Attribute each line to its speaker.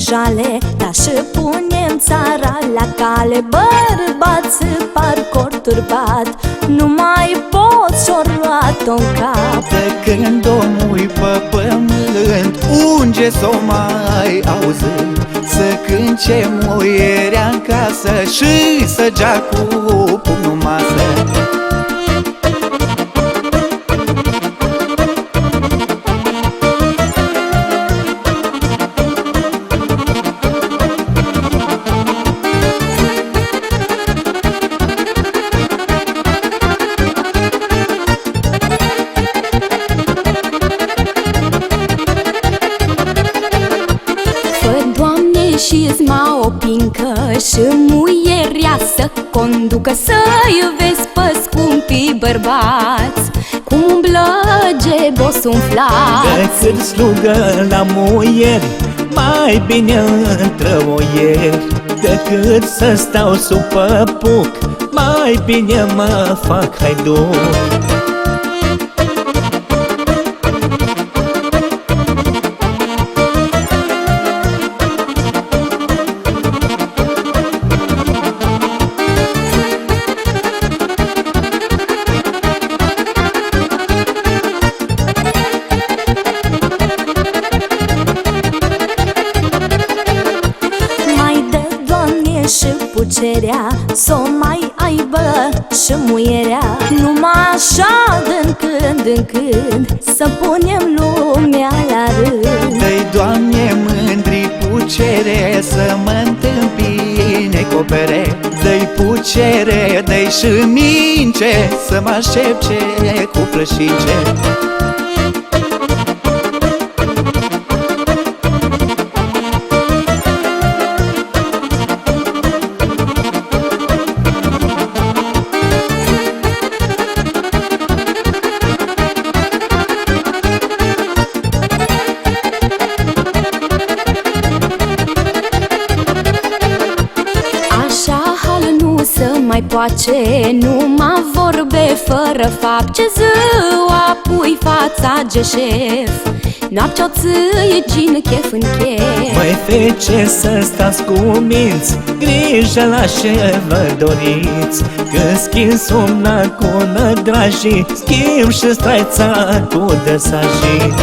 Speaker 1: jale, dar și punem țara la cale. Bărbați par corturi bat, nu mai poți și-o luat-o în cap.
Speaker 2: De când omul pe pământ, unge s-o mai auzit, să cânce muierea în casă și să gea cu pumnul masă.
Speaker 1: Și-ți ma o pincă și muierea să conducă, să-i vezi pe scumpii bărbați cum blăge bos umflat.
Speaker 3: Decât slugă la muieri, mai bine întrăoieri. Decât să stau sub păpuc, mai bine mă fac haiduc.
Speaker 1: Și pucerea s-o mai aibă și muierea, numai așa din când în când să punem lumea la rând.
Speaker 2: Dă-i, Doamne, mândri pucere să mă întâmpine copere. Dă-i pucere, dă-i și mince să mă aștepce cu plășince.
Speaker 1: Să mai poace numai vorbe fără fapt. Ce ziua pui fața de șef, noaptea-o țâie cine chef în chef.
Speaker 3: Măi fece, să stați cu minți, grijă la ce vă doriți. Când schimb somna cu nădrajii, schimb și straița cu desajii.